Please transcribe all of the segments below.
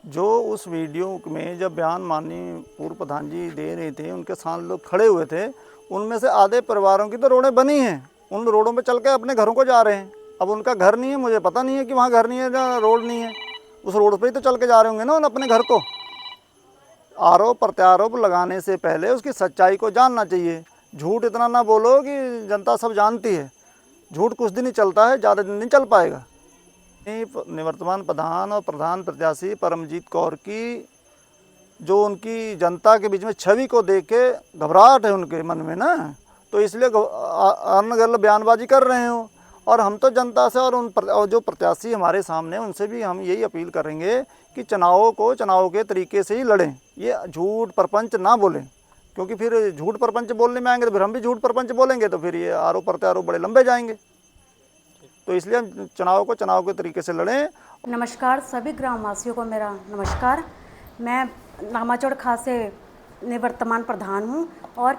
जो उस वीडियो में जब बयान माननीय पूर्व प्रधान जी दे रहे थे, उनके साथ लोग खड़े हुए थे, उनमें से आधे परिवारों की तो रोडें बनी हैं, उन रोडों पे चल के अपने घरों को जा रहे हैं। अब उनका घर नहीं है, मुझे पता नहीं है कि वहाँ घर नहीं है या रोड नहीं है, उस रोड पे ही तो चल के जा रहे होंगे ना उन अपने घर को। आरोप प्रत्यारोप लगाने से पहले उसकी सच्चाई को जानना चाहिए। झूठ इतना ना बोलो कि जनता सब जानती है। झूठ कुछ दिन ही चलता है, ज़्यादा दिन नहीं चल पाएगा। निवर्तमान प्रधान और प्रधान प्रत्याशी परमजीत कौर की जो उनकी जनता के बीच में छवि को देख के घबराहट है उनके मन में ना, तो इसलिए अनगढ़ बयानबाजी कर रहे हो। और हम तो जनता से और जो प्रत्याशी हमारे सामने उनसे भी हम यही अपील करेंगे कि चुनावों को चुनाव के तरीके से ही लड़ें, ये झूठ प्रपंच ना बोलें, क्योंकि फिर झूठ प्रपंच बोलने में आएंगे तो फिर हम भी झूठ प्रपंच बोलेंगे तो फिर ये आरोप प्रत्यारोप बड़े लंबे जाएंगे। तो इसलिए हम चुनाव को चुनाव के तरीके से लड़ें। नमस्कार सभी ग्रामवासियों को मेरा नमस्कार। मैं लामाचौड़ खास से निवर्तमान प्रधान हूँ और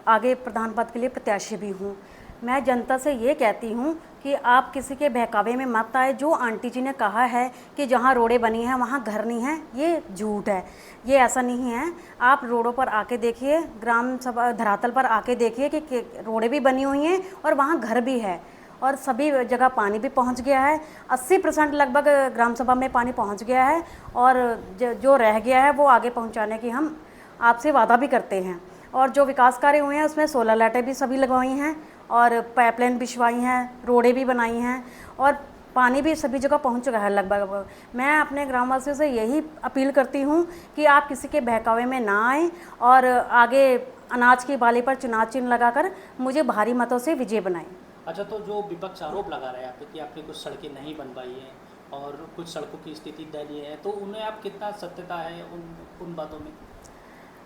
आगे प्रधान पद के लिए प्रत्याशी भी हूँ। मैं जनता से ये कहती हूँ कि आप किसी के बहकावे में मत आए। जो आंटी जी ने कहा है कि जहाँ रोडें बनी हैं वहाँ घर नहीं है, ये झूठ है, ये ऐसा नहीं है। आप रोडों पर आके देखिए, ग्राम सभा धरातल पर आके देखिए कि रोडें भी बनी हुई हैं और वहाँ घर भी है और सभी जगह पानी भी पहुंच गया है। 80% लगभग ग्राम सभा में पानी पहुंच गया है और जो रह गया है वो आगे पहुंचाने की हम आपसे वादा भी करते हैं। और जो विकास कार्य हुए हैं उसमें सोलर लाइटें भी सभी लगवाई हैं और पाइपलाइन बिछवाई हैं, रोडें भी बनाई हैं और पानी भी सभी जगह पहुंच चुका है लगभग। मैं अपने ग्रामवासियों से यही अपील करती हूं कि आप किसी के बहकावे में ना आएँ और आगे अनाज की बाली पर चुनाव चिन्ह लगाकर मुझे भारी मतों से विजय बनाएं। अच्छा, तो जो विपक्ष आरोप लगा रहे हैं आप पे कि आपने कुछ सड़कें नहीं बनवाई हैं और कुछ सड़कों की स्थिति दयनीय है, तो उनमें आप कितना सत्यता है उन बातों में?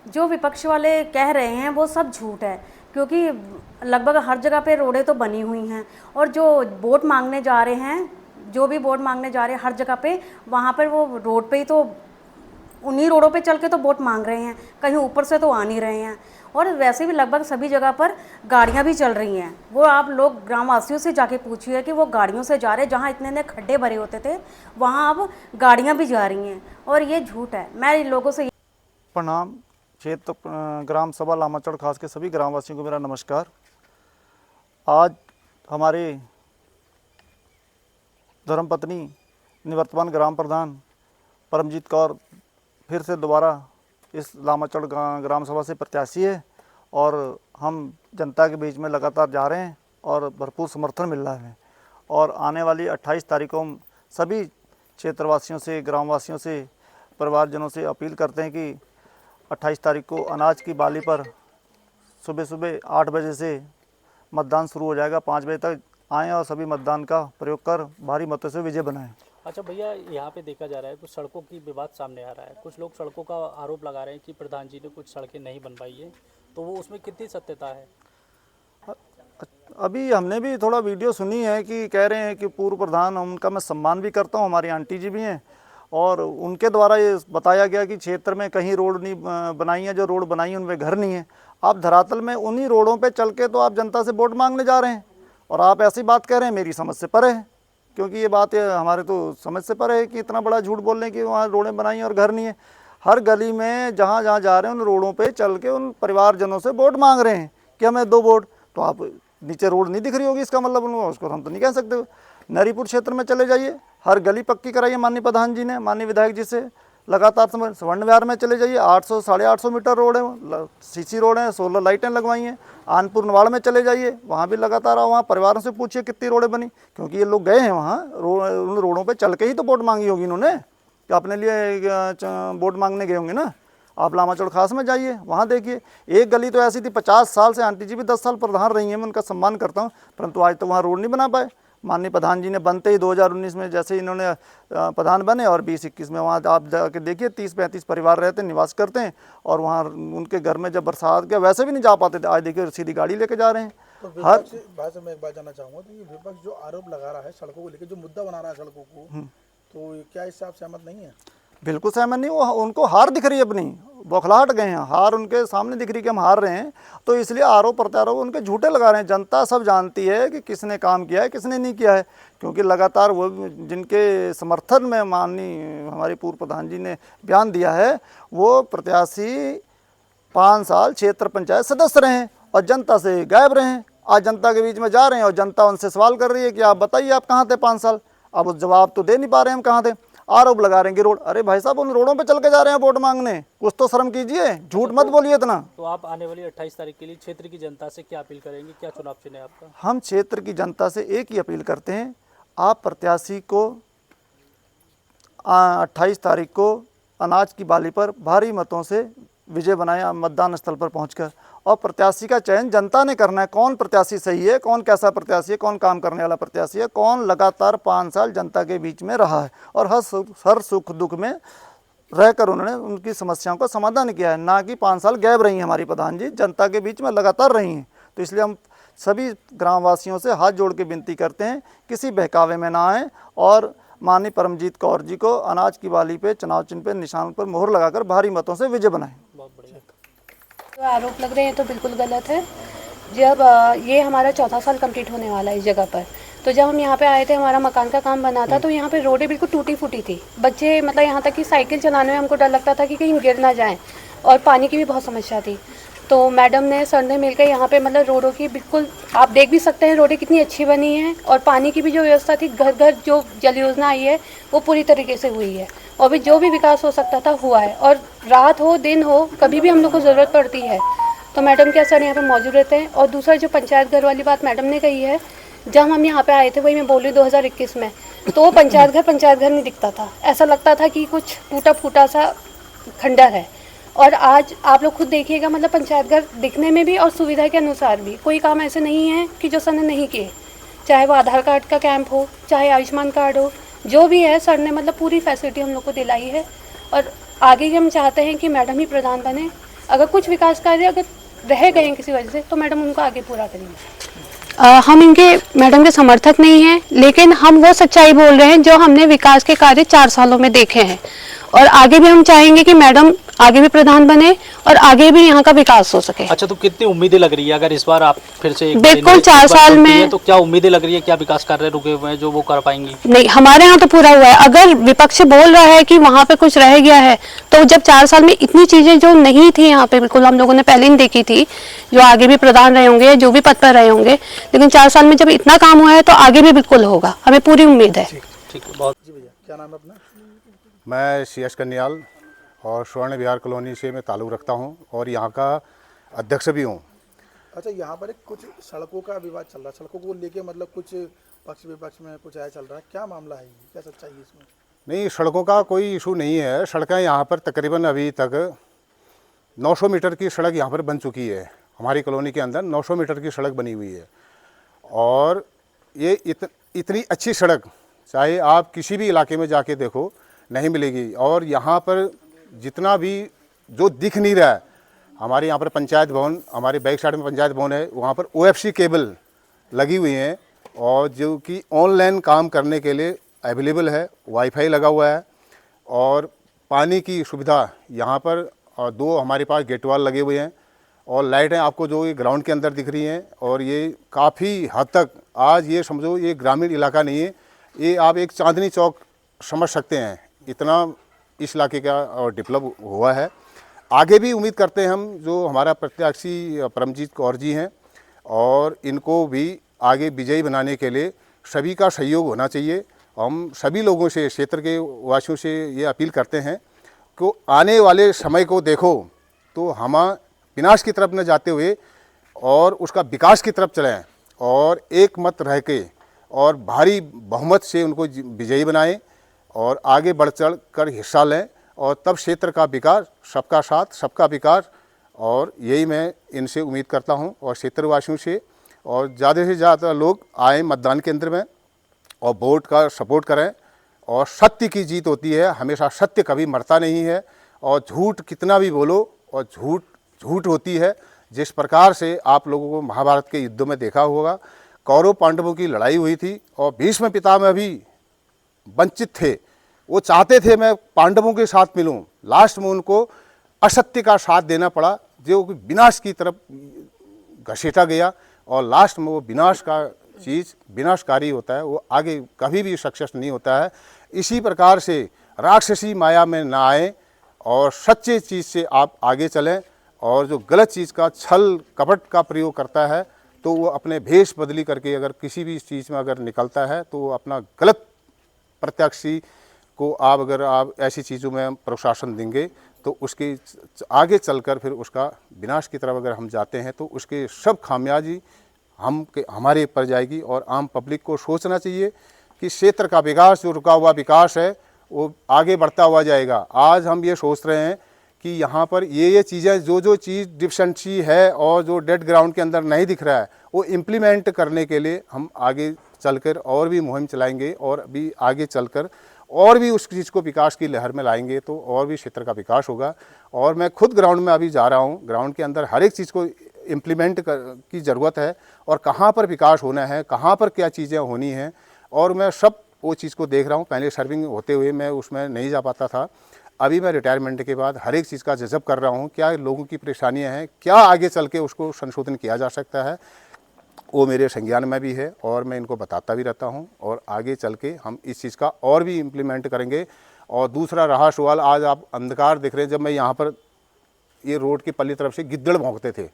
जो विपक्ष वाले कह रहे हैं वो सब झूठ है, क्योंकि लगभग हर जगह पे रोडें तो बनी हुई हैं और जो वोट मांगने जा रहे हैं, जो भी वोट मांगने जा रहे हैं हर जगह पे, वहाँ पर वो रोड पे ही तो उन्हीं रोडों पे चल के तो वोट मांग रहे हैं, कहीं ऊपर से तो आ नहीं रहे हैं। और वैसे भी लगभग सभी जगह पर गाड़ियाँ भी चल रही हैं। वो आप लोग ग्रामवासियों से जाके पूछिए कि वो गाड़ियों से जा रहे हैं, जहाँ इतने इतने खड्डे भरे होते थे वहाँ अब गाड़ियाँ भी जा रही हैं और ये झूठ है। मैं इन लोगों से प्रणाम। क्षेत्र ग्राम सभा लामाचौड़ खास के सभी ग्रामवासियों को मेरा नमस्कार। आज हमारे धर्मपत्नी निवर्तमान ग्राम प्रधान परमजीत कौर फिर से दोबारा इस लामाचौड़ ग्राम सभा से प्रत्याशी है और हम जनता के बीच में लगातार जा रहे हैं और भरपूर समर्थन मिल रहा है। और आने वाली 28 तारीख को हम सभी क्षेत्रवासियों से, ग्रामवासियों से, परिवारजनों से अपील करते हैं कि 28 तारीख को अनाज की बाली पर सुबह सुबह 8 बजे से मतदान शुरू हो जाएगा। 5 बजे तक आएँ और सभी मतदान का प्रयोग कर भारी मतों से विजय बनाएं। अच्छा भैया, यहाँ पे देखा जा रहा है कुछ सड़कों की विवाद सामने आ रहा है। कुछ लोग सड़कों का आरोप लगा रहे हैं कि प्रधान जी ने कुछ सड़कें नहीं बनवाई है, तो वो उसमें कितनी सत्यता है? अभी हमने भी थोड़ा वीडियो सुनी है कि कह रहे हैं कि पूर्व प्रधान, उनका मैं सम्मान भी करता हूँ, हमारी आंटी जी भी हैं, और उनके द्वारा ये बताया गया कि क्षेत्र में कहीं रोड नहीं बनाई है, जो रोड बनाई है उनमें घर नहीं है। आप धरातल में उन्हीं रोडों पे चल के तो आप जनता से वोट मांगने जा रहे हैं और आप ऐसी बात कह रहे हैं, मेरी समझ से परे है। क्योंकि ये बात हमारे तो समझ से परे है कि इतना बड़ा झूठ बोल रहे हैं कि वहाँ रोडें बनाई हैं और घर नहीं है। हर गली में जहाँ जहाँ जा रहे हैं उन रोडों पे चल के उन परिवारजनों से वोट मांग रहे हैं कि हमें 2 वोट। तो आप नीचे रोड नहीं दिख रही होगी, इसका मतलब उनको, उसको हम तो नहीं कह सकते। नरीपुर क्षेत्र में चले जाइए, हर गली पक्की कराई है माननीय प्रधान जी ने, माननीय विधायक जी से लगातार। स्वर्ण विहार में चले जाइए, 800 850 मीटर रोड है, सीसी रोड है, सोलर लाइटें लगवाई हैं। आनपुर नवाड़ में चले जाइए, वहाँ भी लगातार आओ, वहाँ परिवारों से पूछिए कितनी रोडें बनी, क्योंकि ये लोग गए हैं वहाँ उन रोडों पे चल के ही तो वोट मांगी होगी इन्होंने, कि अपने लिए वोट मांगने गए होंगे ना। आप लामाचौड़ खास में जाइए, वहाँ देखिए, एक गली तो ऐसी थी 50 साल से, आंटी जी भी 10 साल प्रधान रही हैं, मैं उनका सम्मान करता हूँ, परंतु आज तो वहाँ रोड नहीं बना पाए। माननीय प्रधान जी ने बनते ही 2019 में जैसे इन्होंने प्रधान बने और 2021 में वहाँ आप जाके देखिए 30-35 परिवार रहते हैं, निवास करते हैं, और वहाँ उनके घर में जब बरसात के वैसे भी नहीं जा पाते थे, आज देखिए सीधी गाड़ी लेके जा रहे हैं। तो हर बात से मैं एक बात जानना चाहूँगा, तो ये विपक्ष जो आरोप लगा रहा है सड़कों को लेकर, जो मुद्दा बना रहा है सड़कों को, तो क्या इससे आप सहमत नहीं है? बिल्कुल सहमत नहीं, वो उनको हार दिख रही है, अपनी बौखलाहट गए हैं, हार उनके सामने दिख रही है कि हम हार रहे हैं, तो इसलिए आरोप प्रत्यारोप उनके झूठे लगा रहे हैं। जनता सब जानती है कि किसने काम किया है किसने नहीं किया है, क्योंकि लगातार वो जिनके समर्थन में माननीय हमारी पूर्व प्रधान जी ने बयान दिया है, वो प्रत्याशी 5 साल क्षेत्र पंचायत सदस्य रहे हैं और जनता से गायब रहे हैं। आज जनता के बीच में जा रहे हैं और जनता उनसे सवाल कर रही है कि आप बताइए आप कहाँ थे 5 साल। अब उस जवाब तो दे नहीं पा रहे हैं हम कहाँ थे। आरोप लगा रहे हैं कि रोड, अरे भाई साहब उन रोडों पे चल के जा रहे हैं वोट मांगने, कुछ तो शर्म कीजिए, झूठ मत बोलिए इतना। तो आप आने वाली 28 तारीख के लिए क्षेत्र की जनता से क्या अपील करेंगे, क्या चुनाव चिन्ह है आपका? हम क्षेत्र की जनता से एक ही अपील करते हैं, आप प्रत्याशी को 28 तारीख को अनाज की बाली पर भारी मतों से विजय बनाएं मतदान स्थल पर पहुंचकर, और प्रत्याशी का चयन जनता ने करना है। कौन प्रत्याशी सही है, कौन कैसा प्रत्याशी है, कौन काम करने वाला प्रत्याशी है, कौन लगातार 5 साल जनता के बीच में रहा है और हर सुख दुख में रहकर उन्होंने उनकी समस्याओं का समाधान किया है, ना कि 5 साल गायब रही हैं हमारी प्रधान जी, जनता के बीच में लगातार रही हैं। तो इसलिए हम सभी ग्रामवासियों से हाथ जोड़ के विनती करते हैं, किसी बहकावे में ना आएँ और माननीय परमजीत कौर जी को अनाज की बाली पे चुनाव चिन्ह पे निशान पर मोहर लगाकर भारी मतों से विजय बनाएं। बहुत बढ़िया। जो आरोप लग रहे हैं तो बिल्कुल गलत है। जब ये हमारा 4था साल कंप्लीट होने वाला है इस जगह पर, तो जब हम यहाँ पे आए थे, हमारा मकान का काम बना था, तो यहाँ पे रोडें बिल्कुल टूटी फूटी थी। बच्चे मतलब यहाँ तक कि साइकिल चलाने में हमको डर लगता था कि कहीं गिर ना जाएं, और पानी की भी बहुत समस्या थी। तो मैडम ने सर ने मिलकर यहाँ पे मतलब रोडों की बिल्कुल आप देख भी सकते हैं रोडें कितनी अच्छी बनी हैं, और पानी की भी जो व्यवस्था थी, घर घर जो जल योजना आई है वो पूरी तरीके से हुई है, और भी जो भी विकास हो सकता था हुआ है। और रात हो दिन हो कभी भी हम लोग को ज़रूरत पड़ती है तो मैडम के सर यहाँ पे मौजूद रहते हैं। और दूसरा जो पंचायत घर वाली बात मैडम ने कही है, जब हम यहाँ पे आए थे, वही मैं बोल रही 2021 में, तो पंचायत घर नहीं दिखता था, ऐसा लगता था कि कुछ टूटा फूटा सा खंडर है। और आज आप लोग खुद देखिएगा, मतलब पंचायत घर दिखने में भी और सुविधा के अनुसार भी कोई काम ऐसे नहीं है कि जो सर ने नहीं किए, चाहे वो आधार कार्ड का कैंप हो, चाहे आयुष्मान कार्ड हो, जो भी है सर ने मतलब पूरी फैसिलिटी हम लोग को दिलाई है। और आगे हम चाहते हैं कि मैडम ही प्रधान बने। अगर कुछ विकास कार्य अगर रह गए हैं किसी वजह से तो मैडम उनको आगे पूरा करेंगे। हम इनके मैडम के समर्थक नहीं हैं, लेकिन हम वो सच्चाई बोल रहे हैं जो हमने विकास के कार्य 4 सालों में देखे हैं, और आगे भी हम चाहेंगे कि मैडम आगे भी प्रधान बने और आगे भी यहाँ का विकास हो सके। अच्छा, तो कितनी उम्मीदें लग रही है अगर इस बार आप फिर से बिल्कुल 4 साल में, तो क्या उम्मीदें लग रही है, क्या विकास कार्य रुके हुए हैं जो वो कर पाएंगी? नहीं, हमारे यहाँ तो पूरा हुआ है। अगर विपक्ष बोल रहा है कि वहाँ पे कुछ रह गया है, तो जब 4 साल में इतनी चीजें जो नहीं थी यहाँ पे, बिल्कुल हम लोगों ने पहले ही देखी थी, जो आगे भी प्रधान रहे होंगे, जो भी पद पर रहे होंगे, लेकिन 4 साल में जब इतना काम हुआ है तो आगे भी बिल्कुल होगा, हमें पूरी उम्मीद है। ठीक है, बहुत। जी भैया, क्या नाम है अपना? मैं CS कन्याल और स्वर्ण विहार कॉलोनी से मैं ताल्लुक़ रखता हूं और यहाँ का अध्यक्ष भी हूं। अच्छा, यहाँ पर एक कुछ सड़कों का विवाद चल रहा है, सड़कों को लेके मतलब कुछ पक्ष विपक्ष में कुछ आया चल रहा है, क्या मामला है, क्या सच्चाई है इसमें? नहीं, सड़कों का कोई इशू नहीं है। सड़कें यहाँ पर तकरीबन अभी तक 900 मीटर की सड़क यहाँ पर बन चुकी है। हमारी कॉलोनी के अंदर 900 मीटर की सड़क बनी हुई है, और ये इतनी अच्छी सड़क चाहे आप किसी भी इलाके में जाके देखो नहीं मिलेगी। और यहाँ पर जितना भी जो दिख नहीं रहा है, हमारे यहाँ पर पंचायत भवन, हमारे बैक साइड में पंचायत भवन है, वहाँ पर OFC केबल लगी हुई हैं, और जो कि ऑनलाइन काम करने के लिए अवेलेबल है, वाईफाई लगा हुआ है, और पानी की सुविधा यहाँ पर, और 2 हमारे पास गेट वाल लगे हुए हैं, और लाइटें आपको जो ये ग्राउंड के अंदर दिख रही हैं। और ये काफ़ी हद तक आज ये समझो ये ग्रामीण इलाका नहीं है, ये आप एक चांदनी चौक समझ सकते हैं, इतना इस इलाके का डेवलप हुआ है। आगे भी उम्मीद करते हैं हम, जो हमारा प्रत्याशी परमजीत कौर जी हैं, और इनको भी आगे विजयी बनाने के लिए सभी का सहयोग होना चाहिए। हम सभी लोगों से, क्षेत्र के वासियों से ये अपील करते हैं कि आने वाले समय को देखो तो हम विनाश की तरफ न जाते हुए और उसका विकास की तरफ चलें, और एक मत रह के और भारी बहुमत से उनको विजयी बनाएं और आगे बढ़ चढ़ कर हिस्सा लें, और तब क्षेत्र का विकास, सबका साथ सबका विकास। और यही मैं इनसे उम्मीद करता हूं, और क्षेत्रवासियों से, और ज़्यादा से ज़्यादा लोग आए मतदान केंद्र में और वोट का सपोर्ट करें। और सत्य की जीत होती है, हमेशा सत्य कभी मरता नहीं है, और झूठ कितना भी बोलो और झूठ होती है। जिस प्रकार से आप लोगों को महाभारत के युद्धों में देखा होगा, कौरव पांडवों की लड़ाई हुई थी और भीष्म पितामह भी वंचित थे, वो चाहते थे मैं पांडवों के साथ मिलूं, लास्ट में उनको असत्य का साथ देना पड़ा, जो कि विनाश की तरफ घसीटा गया, और लास्ट में वो विनाश का चीज़ विनाशकारी होता है, वो आगे कभी भी सक्सेस नहीं होता है। इसी प्रकार से राक्षसी माया में ना आए और सच्चे चीज़ से आप आगे चलें, और जो गलत चीज़ का छल कपट का प्रयोग करता है तो वो अपने भेष बदली करके अगर किसी भी चीज़ में अगर निकलता है तो वो अपना गलत प्रत्याशी को अगर आप ऐसी चीज़ों में प्रोत्साहन देंगे तो उसके आगे चलकर फिर उसका विनाश की तरफ अगर हम जाते हैं तो उसके सब खामियाजी हमारे ऊपर जाएगी। और आम पब्लिक को सोचना चाहिए कि क्षेत्र का विकास, जो रुका हुआ विकास है, वो आगे बढ़ता हुआ जाएगा। आज हम ये सोच रहे हैं कि यहाँ पर ये चीज़ें, जो चीज़ डिफिशेंसी है और जो डेड ग्राउंड के अंदर नहीं दिख रहा है, वो इम्प्लीमेंट करने के लिए हम आगे चलकर और भी मुहिम चलाएंगे, और भी आगे चलकर और भी उस चीज़ को विकास की लहर में लाएंगे, तो और भी क्षेत्र का विकास होगा। और मैं खुद ग्राउंड में अभी जा रहा हूँ, ग्राउंड के अंदर हर एक चीज़ को इम्प्लीमेंट की ज़रूरत है, और कहाँ पर विकास होना है, कहाँ पर क्या चीज़ें होनी हैं, और मैं सब वो चीज़ को देख रहा हूँ। पहले सर्विंग होते हुए मैं उसमें नहीं जा पाता था, अभी मैं रिटायरमेंट के बाद हर एक चीज़ का जज़ब कर रहा हूँ, क्या लोगों की परेशानियाँ हैं, क्या आगे चल के उसको संशोधन किया जा सकता है, वो मेरे संज्ञान में भी है, और मैं इनको बताता भी रहता हूँ, और आगे चल के हम इस चीज़ का और भी इम्प्लीमेंट करेंगे। और दूसरा रहा सवाल, आज आप अंधकार दिख रहे हैं, जब मैं यहाँ पर ये रोड की पल्ली तरफ से गिद्दड़ भौंकते थे,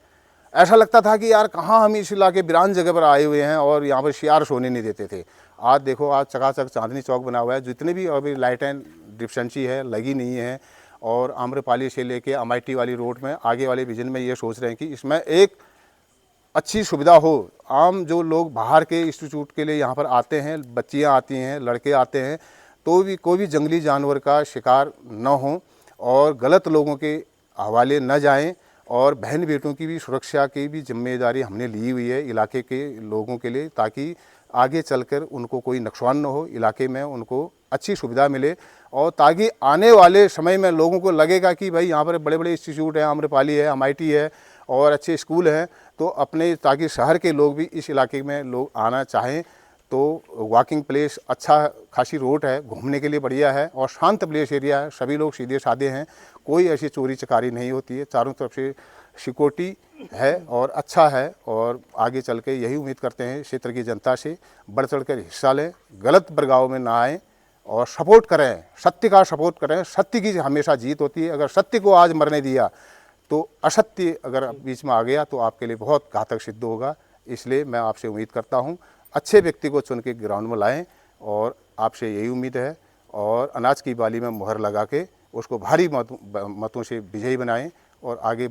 ऐसा लगता था कि यार कहाँ हम इस इलाके बिरान जगह पर आए हुए हैं, और यहाँ पर शियार सोने नहीं देते थे। आज देखो, आज चकाचक चांदनी चौक बना हुआ है, जितने भी अभी लाइटें डिफिशेंसी है लगी नहीं है, और आम्रपाली से लेके अमेठी वाली रोड में आगे वाले विजन में ये सोच रहे हैं कि इसमें एक अच्छी सुविधा हो। आम जो लोग बाहर के इंस्टीट्यूट के लिए यहाँ पर आते हैं, बच्चियाँ आती हैं, लड़के आते हैं, तो भी कोई भी जंगली जानवर का शिकार न हो और गलत लोगों के हवाले न जाएं, और बहन बेटों की भी सुरक्षा की भी जिम्मेदारी हमने ली हुई है इलाके के लोगों के लिए, ताकि आगे चलकर उनको कोई नुकसान न हो, इलाके में उनको अच्छी सुविधा मिले, और ताकि आने वाले समय में लोगों को लगेगा कि भाई यहाँ पर बड़े बड़े इंस्टीट्यूट हैं, आम्रपाली है, अमेठी है, और अच्छे स्कूल हैं, तो अपने ताकि शहर के लोग भी इस इलाके में लोग आना चाहें। तो वॉकिंग प्लेस अच्छा खासी रोड है, घूमने के लिए बढ़िया है, और शांत प्लेस एरिया है, सभी लोग सीधे साधे हैं, कोई ऐसी चोरी चकारी नहीं होती है, चारों तरफ से सिक्योरिटी है और अच्छा है। और आगे चल के यही उम्मीद करते हैं क्षेत्र की जनता से, बढ़ चढ़ कर हिस्सा लें, गलत बर्गाव में ना आएँ, और सपोर्ट करें, सत्य का सपोर्ट करें। सत्य की हमेशा जीत होती है। अगर सत्य को आज मरने दिया तो असत्य अगर बीच में आ गया तो आपके लिए बहुत घातक सिद्ध होगा। इसलिए मैं आपसे उम्मीद करता हूं अच्छे व्यक्ति को चुन के ग्राउंड में लाएं, और आपसे यही उम्मीद है, और अनाज की बाली में मुहर लगा के उसको भारी मतों से विजयी बनाएं, और आगे